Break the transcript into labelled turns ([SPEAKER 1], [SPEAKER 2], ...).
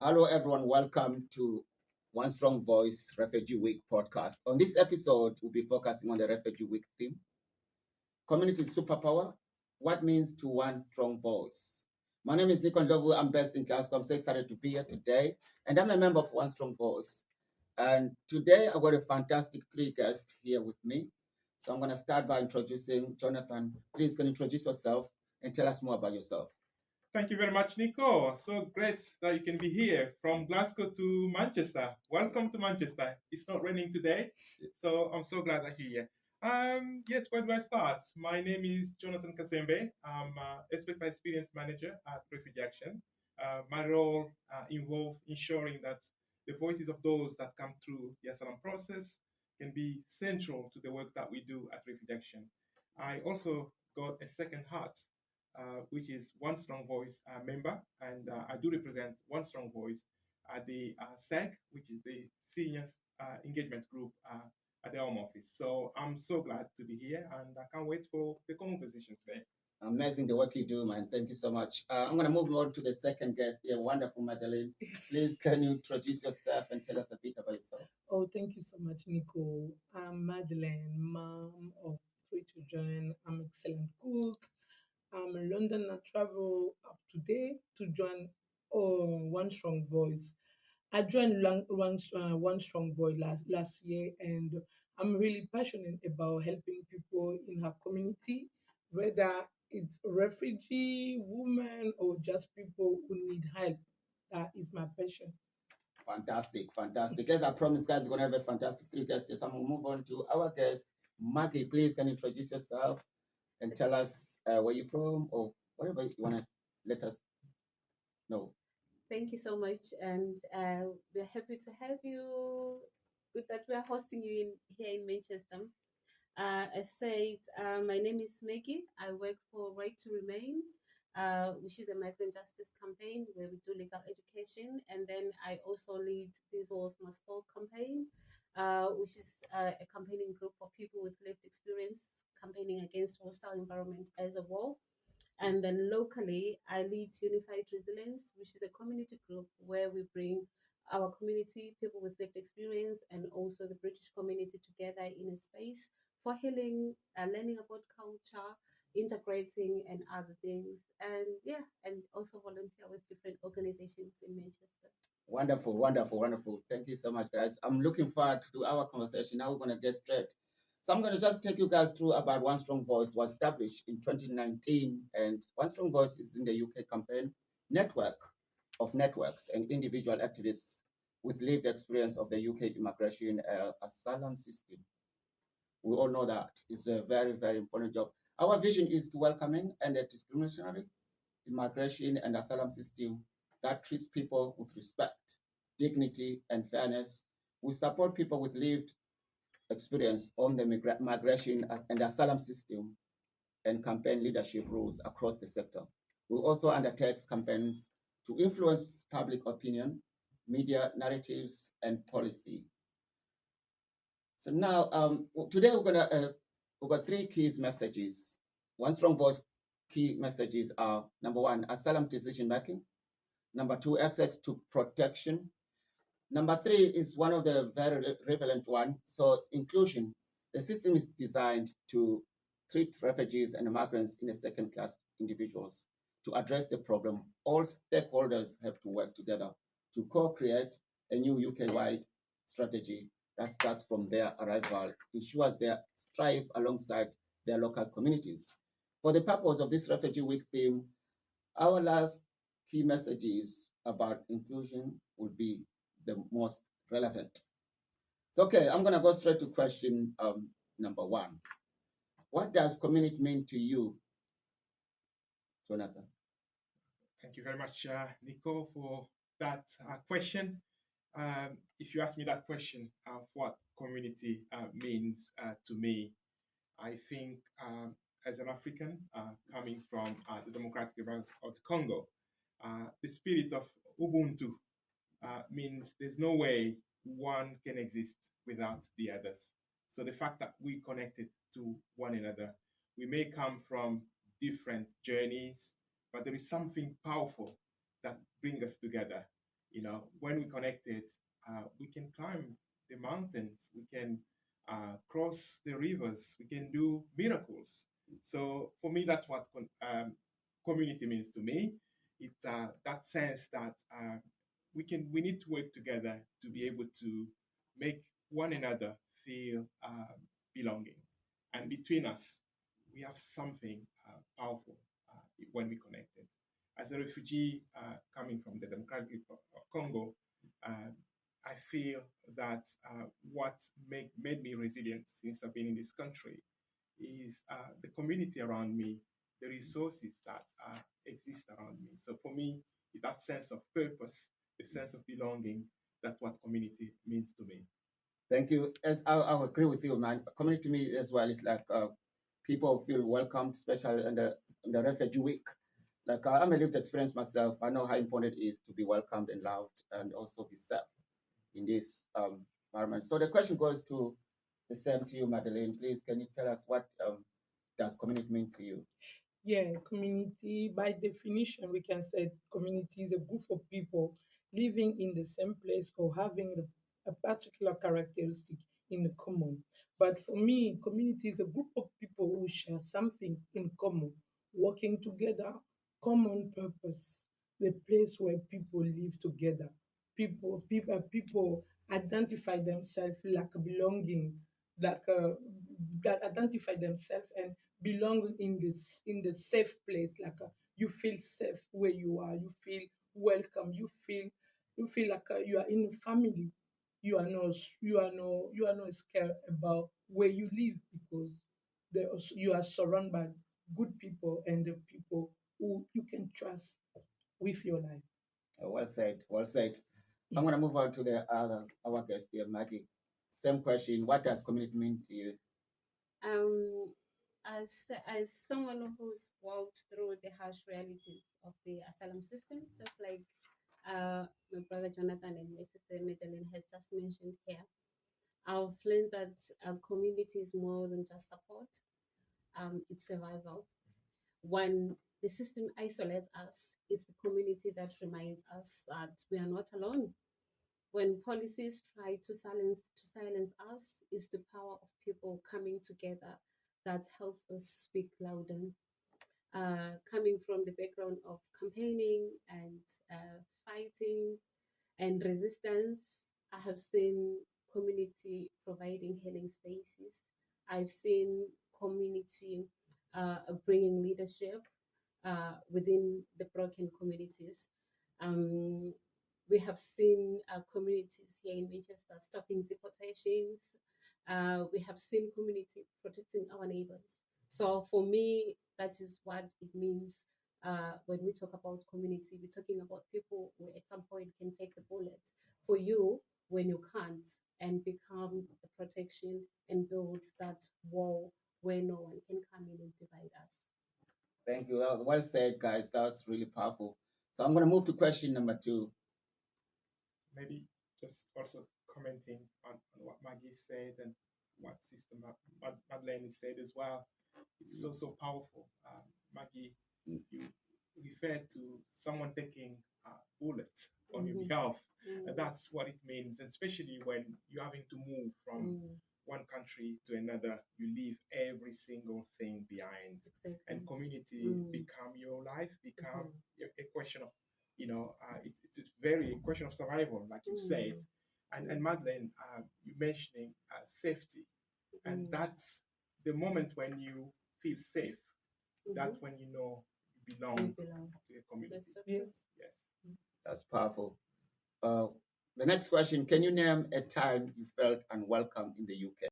[SPEAKER 1] Hello, everyone. Welcome to One Strong Voice Refugee Week podcast. On this episode, we'll be focusing on the Refugee Week theme community superpower. What means to one strong voice? My name is Nikon Dovu. I'm based in Glasgow. I'm so excited to be here today. And I'm a member of One Strong Voice. And today, I've got a fantastic three guests here with me. So I'm going to start by introducing Jonathan. Please, can you introduce yourself and tell us more about yourself?
[SPEAKER 2] Thank you very much, Nico. So great that you can be here from Glasgow to Manchester. Welcome to Manchester. It's not raining today, so I'm so glad that you're here. Yes, where do I start? My name is Jonathan Kasembe. I'm Aspect Experience Manager at Refugee Action. My role involves ensuring that the voices of those that come through the asylum process can be central to the work that we do at Refugee Action. I also got a second heart which is One Strong Voice member, and I do represent One Strong Voice at the SEG, which is the Seniors Engagement Group at the Home Office. So I'm so glad to be here, and I can't wait for the conversation today.
[SPEAKER 1] Amazing the work you do, man. Thank you so much. I'm going to move on to the second guest here. Wonderful, Madeline. Please, can you introduce yourself and tell us a bit about yourself?
[SPEAKER 3] Oh, thank you so much, Nico. I'm Madeleine, mom of three children. I'm excellent cook. I'm in London. I travel up today to join One Strong Voice. I joined One Strong Voice last year, and I'm really passionate about helping people in our community, whether it's refugee, women, or just people who need help. That is my passion.
[SPEAKER 1] Fantastic, fantastic. As I promised, guys, we're going to have a fantastic three guests. So I'm going to move on to our guest, Maggie. Please, can you introduce yourself and tell us where you're from or whatever you want to let us know.
[SPEAKER 4] Thank you so much, and we're happy to have you. Good that we are hosting you here in Manchester. As said, my name is Maggie. I work for Right to Remain, which is a migrant justice campaign where we do legal education, and then I also lead This Walls Must Fall campaign, which is a campaigning group for people with lived experience campaigning against hostile environment as a whole. And then locally, I lead Unified Resilience, which is a community group where we bring our community, people with lived experience, and also the British community together in a space for healing, learning about culture, integrating, and other things. And yeah, and also volunteer with different organizations in Manchester.
[SPEAKER 1] Wonderful, wonderful, wonderful. Thank you so much, guys. I'm looking forward to our conversation. Now we're going to get straight. So I'm going to just take you guys through about One Strong Voice was established in 2019, and One Strong Voice is in the UK campaign network of networks and individual activists with lived experience of the UK immigration asylum system. We all know that it's a very, very important job. Our vision is to welcoming and a discriminatory immigration and asylum system that treats people with respect, dignity, and fairness. We support people with lived experience on the migration and asylum system and campaign leadership roles across the sector. We also undertake campaigns to influence public opinion, media narratives, and policy. So now, today we've got three key messages. One Strong Voice key messages are: number one, asylum decision making; number two, access to protection; number three is one of the very relevant one. So inclusion. The system is designed to treat refugees and migrants in a second-class individuals. To address the problem, all stakeholders have to work together to co-create a new UK-wide strategy that starts from their arrival, ensures they strive alongside their local communities. For the purpose of this Refugee Week theme, our last key messages about inclusion will be the most relevant. So, okay, I'm going to go straight to question number one. What does community mean to you, Jonathan?
[SPEAKER 2] Thank you very much, Nico, for that question. If you ask me that question of what community means to me, I think as an African coming from the Democratic Republic of the Congo, the spirit of Ubuntu means there's no way one can exist without the others. So the fact that we connected to one another, we may come from different journeys, but there is something powerful that brings us together when we connected, we can climb the mountains, we can cross the rivers, we can do miracles. So for me, that's what community means to me. It's that sense that we need to work together to be able to make one another feel belonging. And between us, we have something powerful when we connected. As a refugee coming from the Democratic Republic of Congo, uh, I feel that what made me resilient since I've been in this country is the community around me, the resources that exist around me. So for me, that sense of purpose, the sense of belonging, that's what community means to me.
[SPEAKER 1] Thank you. As I agree with you, man. Community to me as well is like people feel welcomed, especially in the refugee week. Like I'm a lived experience myself. I know how important it is to be welcomed and loved, and also be safe in this environment. So the question goes to the same to you, Madeleine. Please, can you tell us what does community mean to you?
[SPEAKER 3] Yeah, community, by definition, we can say community is a group of people living in the same place or having a particular characteristic in common. But for me, community is a group of people who share something in common, working together, common purpose, the place where people live together. People identify themselves like belonging, like that identify themselves and belong in the safe place, like you feel safe where you are, you feel welcome, you feel like you are in a family. You are not scared about where you live, because you are surrounded by good people and the people who you can trust with your life.
[SPEAKER 1] Well said. Well said. I'm going to move on to the other our guest here, Maggie. Same question. What does community mean to you?
[SPEAKER 4] Um, as someone who's walked through the harsh realities of the asylum system, just like my brother Jonathan and my sister Madeline has just mentioned here, I've learned that community is more than just support. It's survival. When the system isolates us, it's the community that reminds us that we are not alone. When policies try to silence us, it's the power of people coming together that helps us speak louder. Coming from the background of campaigning and fighting and resistance, I have seen community providing healing spaces. I've seen community bringing leadership within the broken communities. Um, we have seen communities here in Manchester stopping deportations. We have seen community protecting our neighbors. So for me, that is what it means when we talk about community. We're talking about people who at some point can take the bullet for you when you can't, and become a protection and build that wall where no one can come in and divide us.
[SPEAKER 1] Thank you. Well said, guys. That was really powerful. So I'm going to move to question number 2.
[SPEAKER 2] Maybe just also commenting on what Maggie said and what Sister Madeleine said as well. It's so powerful. Maggie,
[SPEAKER 1] Mm.
[SPEAKER 2] you referred to someone taking a bullet on your
[SPEAKER 4] Mhm.
[SPEAKER 2] behalf.
[SPEAKER 4] Mm.
[SPEAKER 2] And that's what it means, especially when you're having to move from one country to another. You leave every single thing behind.
[SPEAKER 4] Exactly.
[SPEAKER 2] And community
[SPEAKER 4] Mm.
[SPEAKER 2] become your life, become
[SPEAKER 4] Mhm.
[SPEAKER 2] a question of, it's very a question of survival, like you said. And Madeleine, you mentioning safety, and that's the moment when you feel safe. That's when you know you belong to the community.
[SPEAKER 4] That's so
[SPEAKER 3] Yes.
[SPEAKER 4] true.
[SPEAKER 2] Yes.
[SPEAKER 1] That's powerful. The next question, can you name a time you felt unwelcome in the UK?